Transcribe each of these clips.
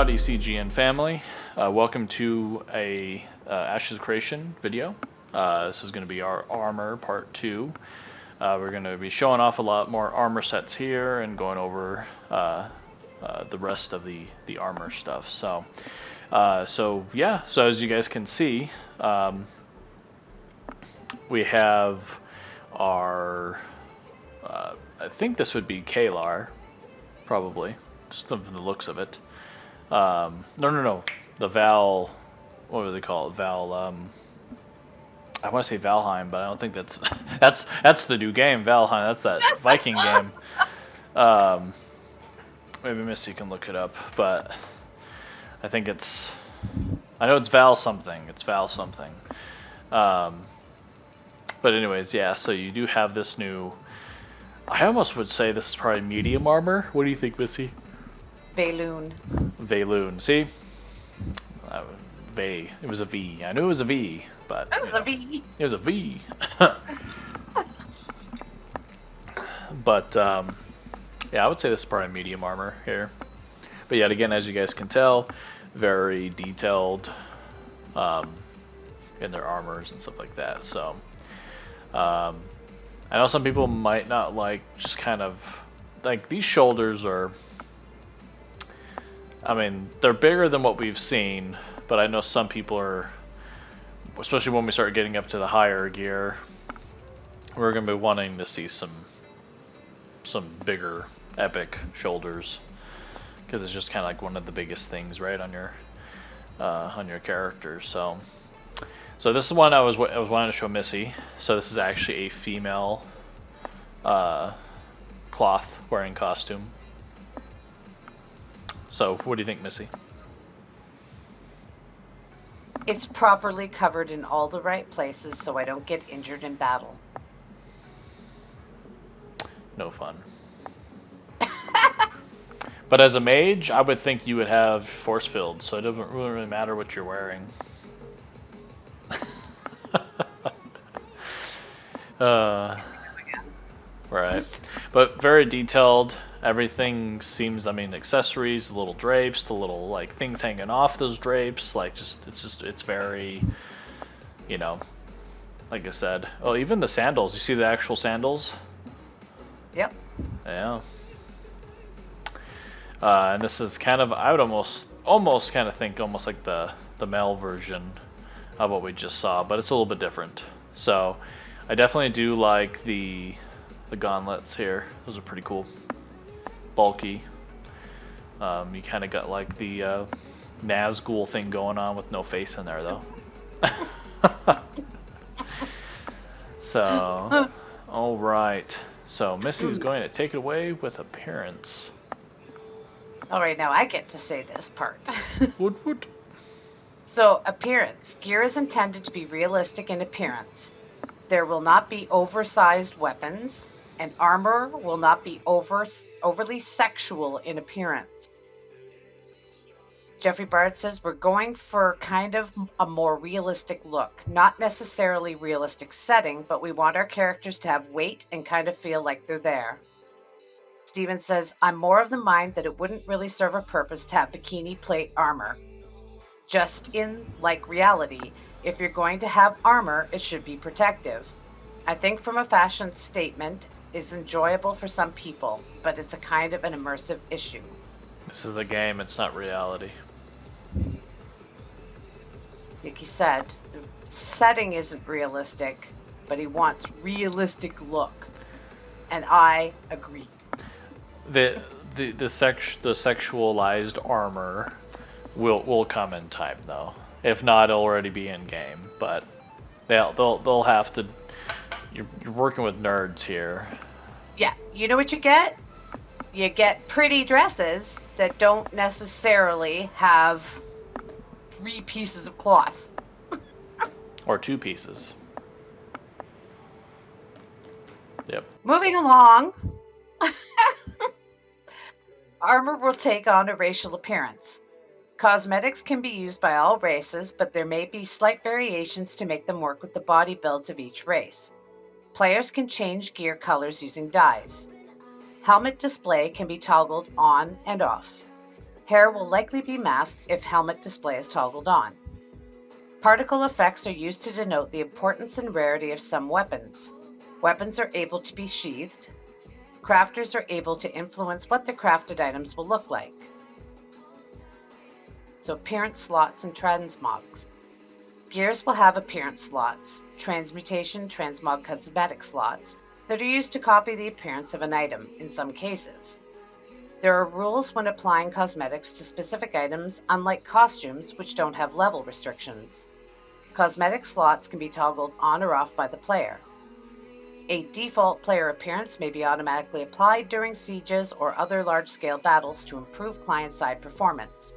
Howdy CGN family. Welcome to a Ashes Creation video. This is going to be our armor part 2. We're going to be showing off a lot more armor sets here and going over the rest of the armor stuff. So as you guys can see, we have our, I think this would be Kalar, probably, just the looks of it. No. The Val, what do they call it? Val, I want to say Valheim, but I don't think that's that's the new game, Valheim. That's that Viking game. Maybe Missy can look it up, but I think I know it's Val something. It's Val something. But anyways, yeah. So you do have this new. I almost would say this is probably medium armor. What do you think, Missy? Valoon. Valoon. See? It was a V. I knew it was a V, but It was a V. It was a V. But yeah, I would say this is probably medium armor here. But yet again, as you guys can tell, very detailed in their armors and stuff like that. So I know some people might not like just kind of like these shoulders are. I mean, they're bigger than what we've seen, but I know some people are, especially when we start getting up to the higher gear, we're going to be wanting to see some bigger, epic shoulders, because it's just kind of like one of the biggest things, right, on your character. So this is one I was wanting to show Missy. So this is actually a female cloth wearing costume. So, what do you think, Missy? It's properly covered in all the right places so I don't get injured in battle. No fun. But as a mage, I would think you would have force field, so it doesn't really matter what you're wearing. Right. But very detailed. Everything seems, I mean, accessories, the little drapes, the little like things hanging off those drapes, like it's very, you know, like I said. Oh, even the sandals. You see the actual sandals? Yep. Yeah. And this is kind of, I would almost kind of think almost like the male version of what we just saw, but it's a little bit different. So I definitely do like the gauntlets here. Those are pretty cool. Bulky. You kind of got like the Nazgul thing going on with no face in there though. So, all right. So Missy's going to take it away with appearance. All right, now I get to say this part. Woot. So, appearance. Gear is intended to be realistic in appearance. There will not be oversized weapons, and armor will not be overly sexual in appearance. Jeffrey Bard says we're going for kind of a more realistic look. Not necessarily realistic setting, but we want our characters to have weight and kind of feel like they're there. Steven says, I'm more of the mind that it wouldn't really serve a purpose to have bikini plate armor. Just in, like, reality, if you're going to have armor, it should be protective. I think from a fashion statement is enjoyable for some people, but it's a kind of an immersive issue. This is a game, it's not reality. Like you said, the setting isn't realistic, but he wants realistic look. And I agree. The sexualized armor will come in time though. If not, it'll already be in game. But they'll have to. You're working with nerds here. Yeah, you know what you get? You get pretty dresses that don't necessarily have 3 pieces of cloth. Or 2 pieces. Yep. Moving along. Armor will take on a racial appearance. Cosmetics can be used by all races, but there may be slight variations to make them work with the body builds of each race. Players can change gear colors using dyes. Helmet display can be toggled on and off. Hair will likely be masked if helmet display is toggled on. Particle effects are used to denote the importance and rarity of some weapons. Weapons are able to be sheathed. Crafters are able to influence what the crafted items will look like. So appearance slots and transmogs. Gears will have appearance slots, transmutation, transmog cosmetic slots, that are used to copy the appearance of an item in some cases. There are rules when applying cosmetics to specific items, unlike costumes, which don't have level restrictions. Cosmetic slots can be toggled on or off by the player. A default player appearance may be automatically applied during sieges or other large-scale battles to improve client-side performance.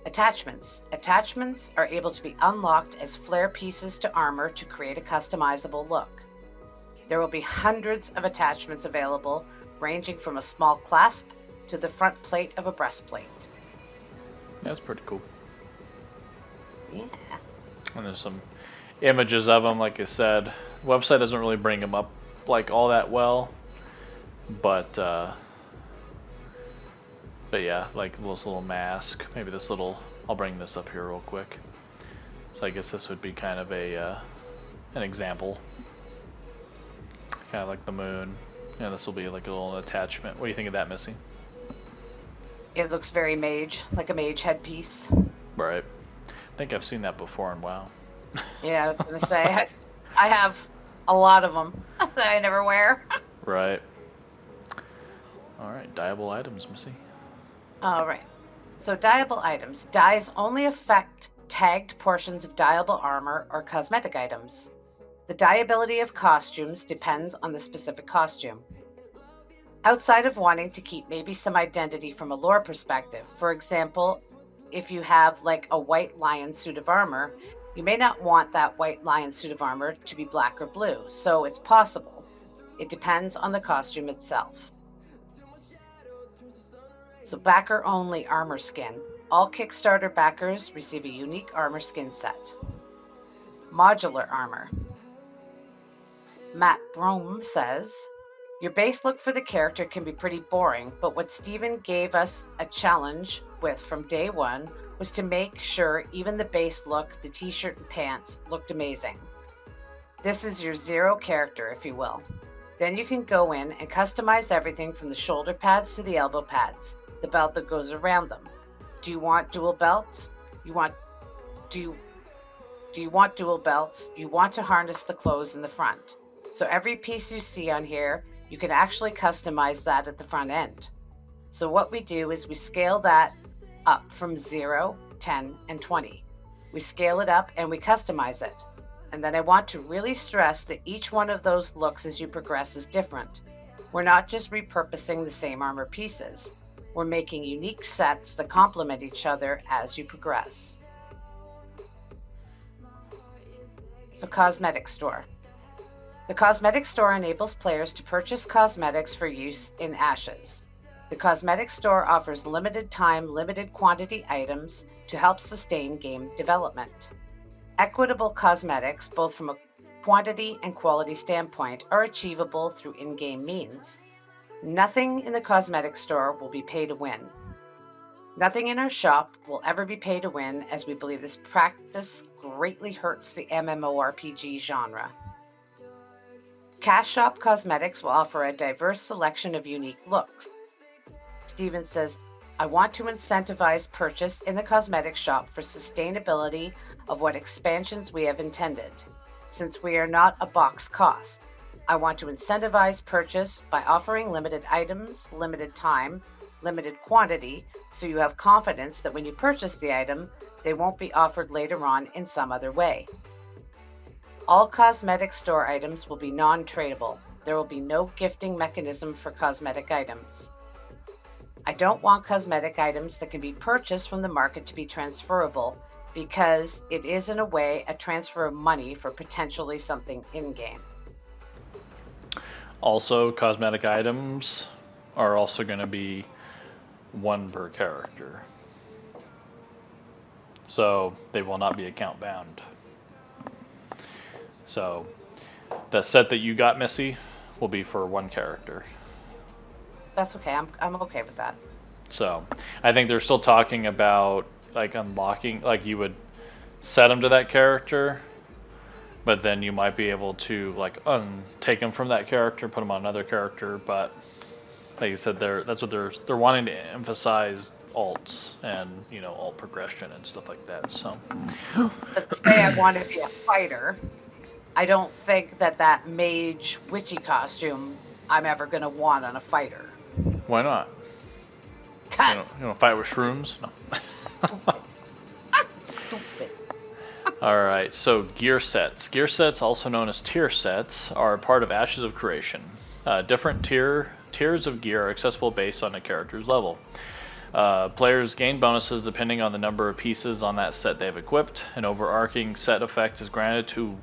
Attachments. Attachments are able to be unlocked as flare pieces to armor to create a customizable look. There will be hundreds of attachments available, ranging from a small clasp to the front plate of a breastplate. That's pretty cool. Yeah. And there's some images of them, like I said. Website doesn't really bring them up like all that well, but yeah, like this little mask. Maybe this little. I'll bring this up here real quick. So I guess this would be kind of a an example, kind of like the moon. Yeah, this will be like a little attachment. What do you think of that, Missy? It looks very mage, like a mage headpiece. Right. I think I've seen that before in WoW. Yeah, I was gonna say I have a lot of them that I never wear. Right. All right, dyeable items, Missy. All right. So dyeable items. Dyes only affect tagged portions of dyeable armor or cosmetic items. The dyeability of costumes depends on the specific costume. Outside of wanting to keep maybe some identity from a lore perspective, for example, if you have like a white lion suit of armor, you may not want that white lion suit of armor to be black or blue, so it's possible. It depends on the costume itself. So backer only armor skin. All Kickstarter backers receive a unique armor skin set. Modular armor. Matt Brome says, your base look for the character can be pretty boring, but what Steven gave us a challenge with from day one was to make sure even the base look, the t-shirt and pants, looked amazing. This is your zero character, if you will. Then you can go in and customize everything from the shoulder pads to the elbow pads, the belt that goes around them. Do you want dual belts? Do you want dual belts? You want to harness the clothes in the front. So every piece you see on here, you can actually customize that at the front end. So what we do is we scale that up from 0, 10, and 20. We scale it up and we customize it. And then I want to really stress that each one of those looks as you progress is different. We're not just repurposing the same armor pieces. We're making unique sets that complement each other as you progress. So cosmetic store. The cosmetic store enables players to purchase cosmetics for use in Ashes. The cosmetic store offers limited time, limited quantity items to help sustain game development. Equitable cosmetics, both from a quantity and quality standpoint, are achievable through in-game means. Nothing in the cosmetic store will be pay to win. Nothing in our shop will ever be pay to win, as we believe this practice greatly hurts the MMORPG genre. Cash Shop Cosmetics will offer a diverse selection of unique looks. Steven says, I want to incentivize purchase in the cosmetic shop for sustainability of what expansions we have intended. Since we are not a box cost, I want to incentivize purchase by offering limited items, limited time, limited quantity, so you have confidence that when you purchase the item, they won't be offered later on in some other way. All cosmetic store items will be non-tradable. There will be no gifting mechanism for cosmetic items. I don't want cosmetic items that can be purchased from the market to be transferable, because it is in a way a transfer of money for potentially something in-game. Also, cosmetic items are also going to be one per character. So they will not be account bound. So the set that you got, Missy, will be for one character. That's okay. I'm okay with that. So I think they're still talking about like unlocking, like you would set them to that character, but then you might be able to like take them from that character, put them on another character. But like you said, that's what they're wanting to emphasize alts and alt progression and stuff like that. So Let's say I want to be a fighter. I don't think that mage witchy costume I'm ever going to want on a fighter. Why not? Cause you want to fight with shrooms? No. stupid. Alright, so gear sets. Gear sets, also known as tier sets, are part of Ashes of Creation. Different tiers of gear are accessible based on a character's level. Players gain bonuses depending on the number of pieces on that set they've equipped. An overarching set effect is granted to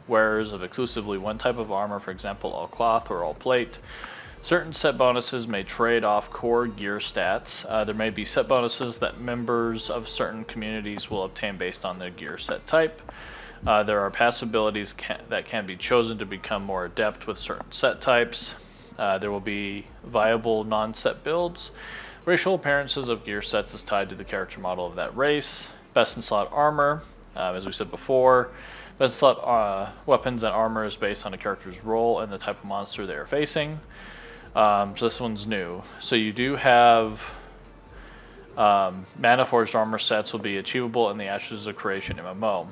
wearers of exclusively one type of armor, for example, all cloth or all plate. Certain set bonuses may trade off core gear stats. There may be set bonuses that members of certain communities will obtain based on their gear set type. There are passive abilities that can be chosen to become more adept with certain set types. There will be viable non-set builds. Racial appearances of gear sets is tied to the character model of that race. Best in slot armor, as we said before. Best in slot weapons and armor is based on a character's role and the type of monster they are facing. So this one's new. So you do have Mana Forged armor sets will be achievable in the Ashes of Creation MMO.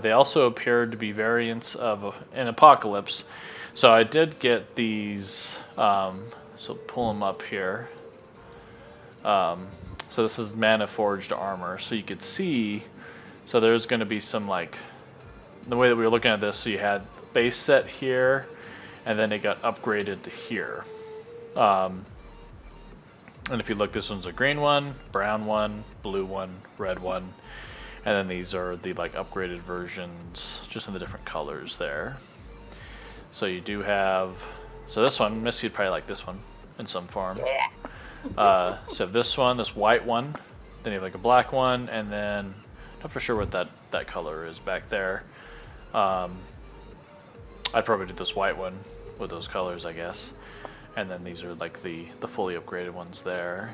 They also appeared to be variants of an Apocalypse. So I did get these. So pull them up here. So this is Mana Forged armor. So you could see. So there's going to be some like the way that we were looking at this. So you had base set here. And then it got upgraded to here. And if you look, this one's a green one, brown one, blue one, red one. And then these are the like upgraded versions, just in the different colors there. So you do have, so this one, Missy would probably like this one in some form. So you have this one, this white one. Then you have like a black one, and then, not for sure what that color is back there. I'd probably do this white one with those colors, I guess. And then these are like the fully upgraded ones there.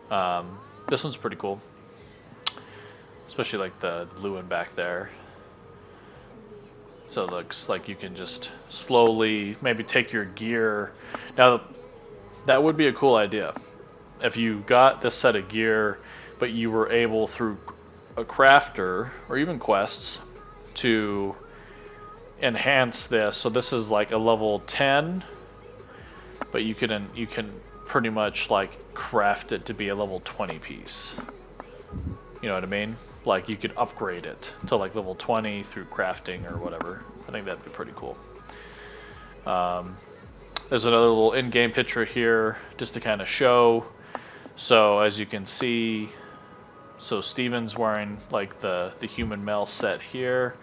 This one's pretty cool. Especially like the blue one back there. So it looks like you can just slowly maybe take your gear. Now, that would be a cool idea. If you got this set of gear, but you were able through a crafter or even quests to enhance this. So this is like a level 10, but you can pretty much like craft it to be a level 20 piece. You know what I mean? Like you could upgrade it to like level 20 through crafting or whatever. I think that'd be pretty cool. There's another little in-game picture here just to kind of show. So as you can see, so Steven's wearing like the human male set here.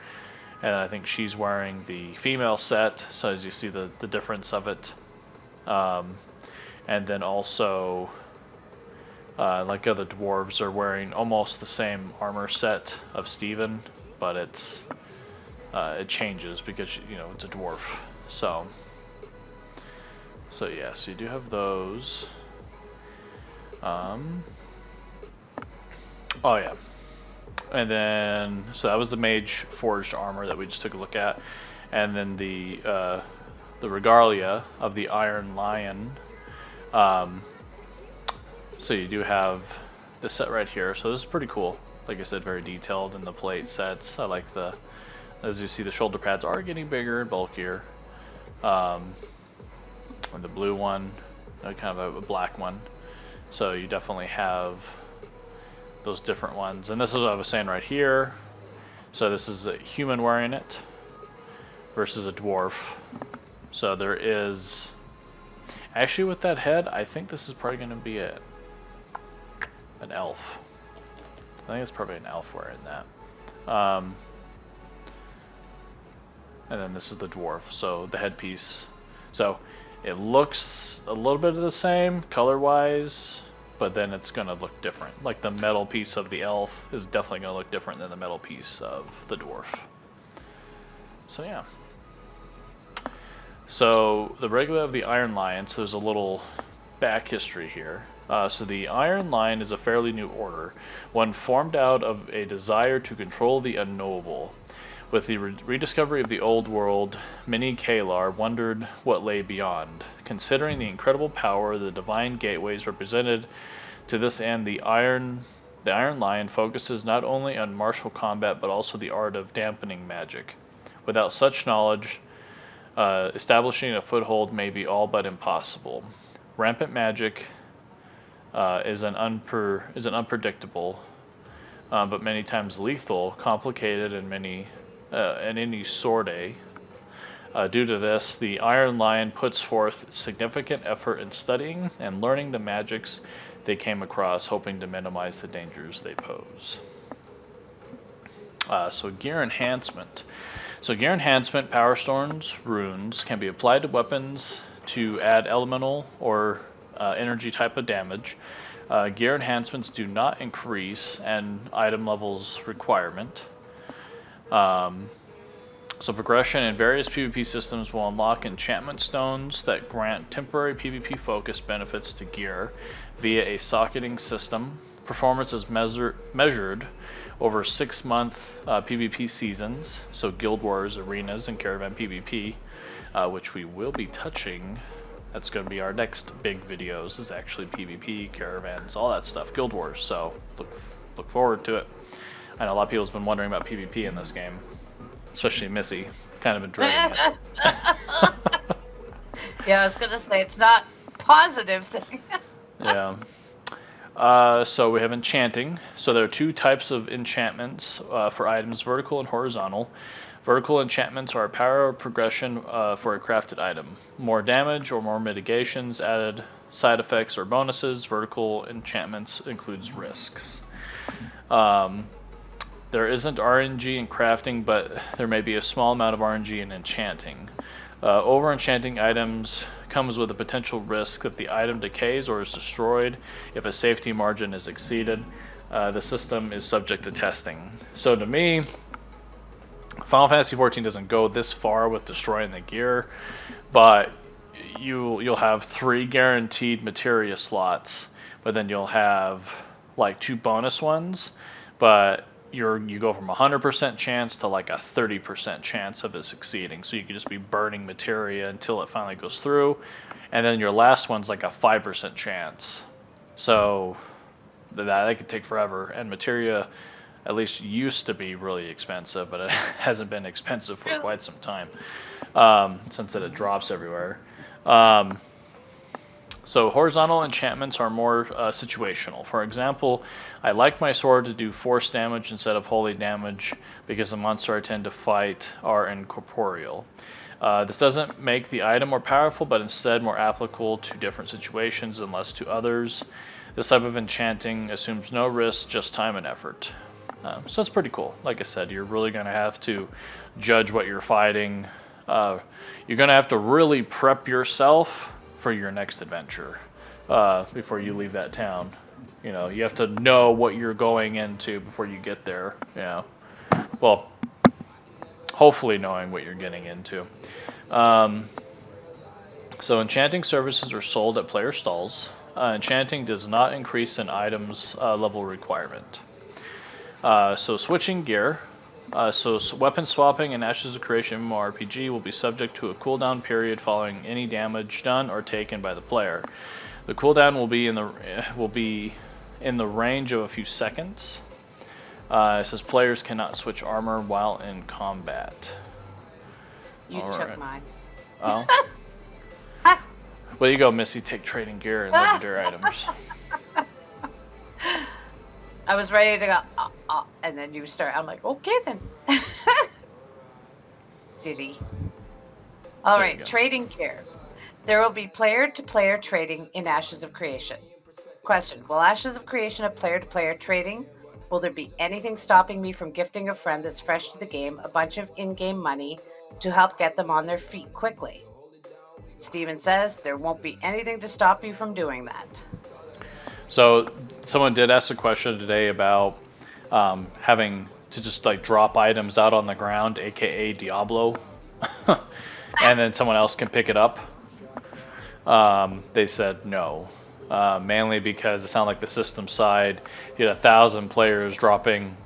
And I think she's wearing the female set, so as you see the difference of it. And then also, like other dwarves are wearing almost the same armor set of Steven, but it changes because it's a dwarf. So yeah, so you do have those. Oh yeah. And then, so that was the Mage Forged armor that we just took a look at. And then the Regalia of the Iron Lion. So you do have this set right here. So this is pretty cool. Like I said, very detailed in the plate sets. I like as you see, the shoulder pads are getting bigger and bulkier. And the blue one, kind of a black one. So you definitely have those different ones, and this is what I was saying right here. So this is a human wearing it versus a dwarf. So there is actually, with that head, I think this is probably going to be an elf. I think it's probably an elf wearing that. And then this is the dwarf, so the headpiece. So it looks a little bit of the same color wise, but then it's going to look different. Like the metal piece of the elf is definitely going to look different than the metal piece of the dwarf. So yeah. So the Regalia of the Iron Lion, so there's a little back history here. So the Iron Line is a fairly new order, one formed out of a desire to control the unknowable. With the rediscovery of the old world, many Kalar wondered what lay beyond. Considering the incredible power the divine gateways represented, to this end the Iron Line focuses not only on martial combat but also the art of dampening magic. Without such knowledge, establishing a foothold may be all but impossible. Rampant magic is an unpredictable, but many times lethal, complicated, and any sorte. Due to this, the Iron Lion puts forth significant effort in studying and learning the magics they came across, hoping to minimize the dangers they pose. So gear enhancement. So gear enhancement, Power Stones, runes can be applied to weapons to add elemental or energy type of damage. Gear enhancements do not increase an item level's requirement. So progression in various PvP systems will unlock enchantment stones that grant temporary PvP focus benefits to gear via a socketing system. Performance is measured over 6-month PvP seasons, so Guild Wars, Arenas, and Caravan PvP, which we will be touching. That's going to be our next big videos, is actually PvP, Caravans, all that stuff, Guild Wars, so look forward to it. I know a lot of people have been wondering about PvP in this game, especially Missy, kind of been dreading it. Yeah, I was going to say, it's not a positive thing. Yeah. So we have enchanting. So there are 2 types of enchantments for items, vertical and horizontal. Vertical enchantments are a power progression for a crafted item. More damage or more mitigations, added side effects or bonuses. Vertical enchantments includes risks. There isn't RNG in crafting, but there may be a small amount of RNG in enchanting. Over-enchanting items comes with a potential risk that the item decays or is destroyed if a safety margin is exceeded. The system is subject to testing. So to me, Final Fantasy XIV doesn't go this far with destroying the gear, but you'll have 3 guaranteed materia slots, but then you'll have like 2 bonus ones, but you go from 100% chance to like a 30% chance of it succeeding. So you can just be burning materia until it finally goes through, and then your last one's like a 5% chance. So that could take forever, and materia at least used to be really expensive, but it hasn't been expensive for quite some time, since it drops everywhere. So horizontal enchantments are more situational. For example, I like my sword to do force damage instead of holy damage because the monster I tend to fight are incorporeal. This doesn't make the item more powerful, but instead more applicable to different situations and less to others. This type of enchanting assumes no risk, just time and effort. So it's pretty cool. Like I said, you're really going to have to judge what you're fighting. You're going to have to really prep yourself for your next adventure before you leave that town. You know, you have to know what you're going into before you get there. You know, well, hopefully knowing what you're getting into. So enchanting services are sold at player stalls. Enchanting does not increase an item's level requirement. So switching gear. So weapon swapping in Ashes of Creation MMORPG will be subject to a cooldown period following any damage done or taken by the player. The cooldown will be in the range of a few seconds. It says players cannot switch armor while in combat. You All took right. mine. Oh. Well, you go, Missy. Take trading gear and legendary items. I was ready to go, and then you start. I'm like, okay then. Silly. All There you right, go. trading gear. There will be player-to-player trading in Ashes of Creation. Question: will Ashes of Creation have player-to-player trading? Will there be anything stopping me from gifting a friend that's fresh to the game a bunch of in-game money to help get them on their feet quickly? Steven says there won't be anything to stop you from doing that. So someone did ask a question today about having to just like drop items out on the ground, aka Diablo, and then someone else can pick it up. They said no. mainly because it sounded like the system side, you had 1,000 players dropping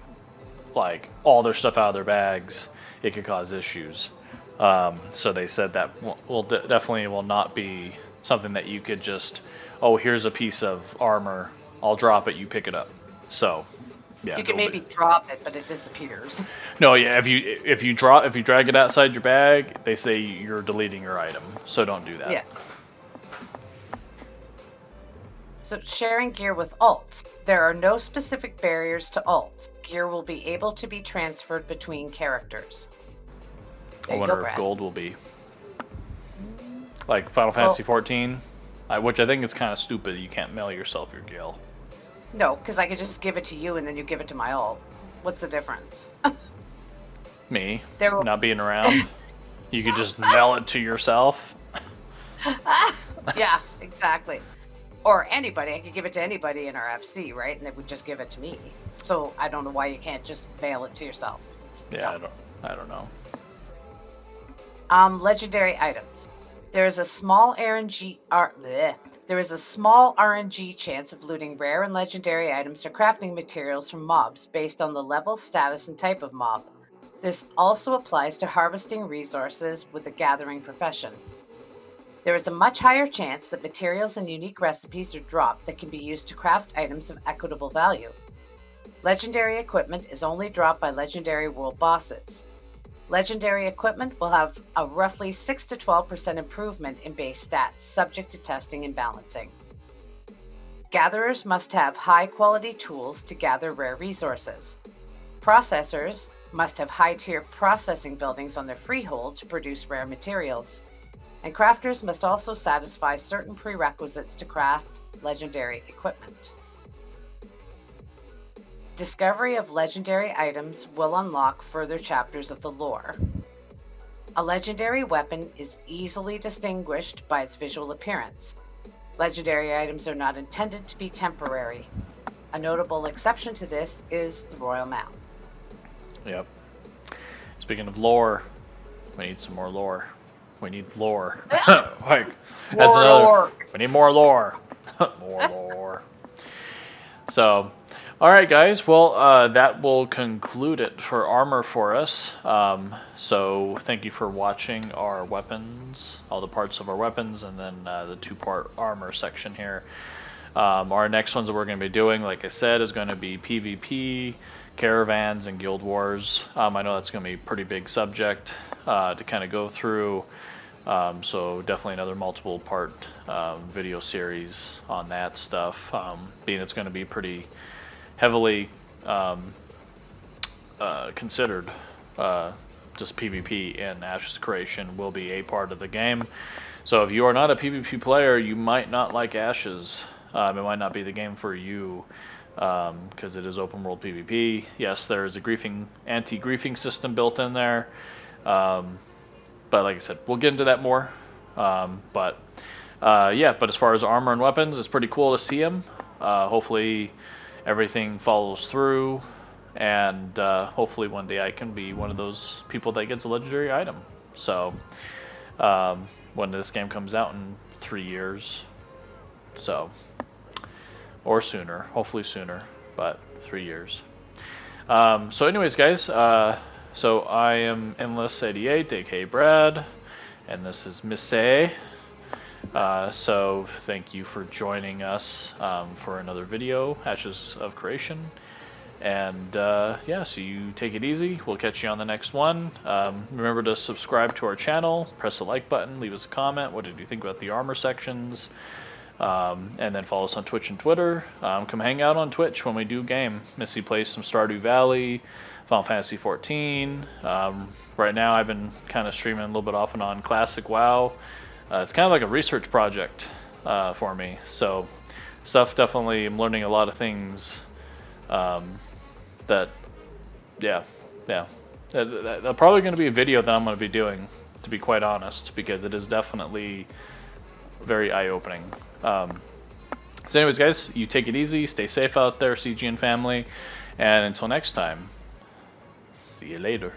like all their stuff out of their bags. It could cause issues. So they said that definitely will not be something that you could just, oh, here's a piece of armor, I'll drop it, you pick it up. So yeah, you can maybe drop it, but it disappears. No, yeah, if you drag it outside your bag, they say you're deleting your item, so don't do that. Yeah. So sharing gear with alts. There are no specific barriers to alts. Gear will be able to be transferred between characters. I wonder if gold will be like Final Fantasy 14, which I think is kind of stupid. You can't mail yourself your gil. No, because I could just give it to you and then you give it to my alt. What's the difference? Me not being around, you could just mail it to yourself. Yeah, exactly. Or anybody. I could give it to anybody in our FC, right? And they would just give it to me. So I don't know why you can't just mail it to yourself. Yeah, I don't know. Legendary items. There is a small RNG chance of looting rare and legendary items or crafting materials from mobs based on the level, status, and type of mob. This also applies to harvesting resources with a gathering profession. There is a much higher chance that materials and unique recipes are dropped that can be used to craft items of equitable value. Legendary equipment is only dropped by legendary world bosses. Legendary equipment will have a roughly 6 to 12% improvement in base stats, subject to testing and balancing. Gatherers must have high-quality tools to gather rare resources. Processors must have high-tier processing buildings on their freehold to produce rare materials. And crafters must also satisfy certain prerequisites to craft legendary equipment. Discovery of legendary items will unlock further chapters of the lore. A legendary weapon is easily distinguished by its visual appearance. Legendary items are not intended to be temporary. A notable exception to this is the Royal Mount. Yep. Speaking of lore, we need some more lore. We need lore. Like, that's another. Lore. We need more lore. More lore. So, all right, guys. Well, that will conclude it for armor for us. So, thank you for watching our weapons, all the parts of our weapons, and then the two-part armor section here. Our next ones that we're going to be doing, like I said, is going to be PvP, caravans, and guild wars. I know that's going to be a pretty big subject to kind of go through. So definitely another multiple part video series on that stuff, being it's going to be pretty heavily considered. Just PvP in Ashes Creation will be a part of the game. So if you are not a PvP player, you might not like Ashes. It might not be the game for you because it is open world PvP. Yes, there is a anti-griefing system built in there. But like I said, we'll get into that more. But as far as armor and weapons, it's pretty cool to see them. Hopefully everything follows through, and hopefully one day I can be one of those people that gets a legendary item. So when this game comes out in 3 years, so, or sooner, hopefully sooner, but 3 years. So anyways, guys, so I am Endless88, aka Brad, and this is Miss A. So thank you for joining us for another video, Ashes of Creation. And so you take it easy. We'll catch you on the next one. Remember to subscribe to our channel, press the like button, leave us a comment. What did you think about the armor sections? And then follow us on Twitch and Twitter. Come hang out on Twitch when we do game. Missy plays some Stardew Valley, Final Fantasy 14. Right now I've been kind of streaming a little bit off and on Classic WoW. It's kind of like a research project for me. So definitely I'm learning a lot of things they're probably going to be a video that I'm going to be doing, to be quite honest, because it is definitely very eye-opening. So anyways, guys, you take it easy, stay safe out there, CGN family, and until next time, see you later.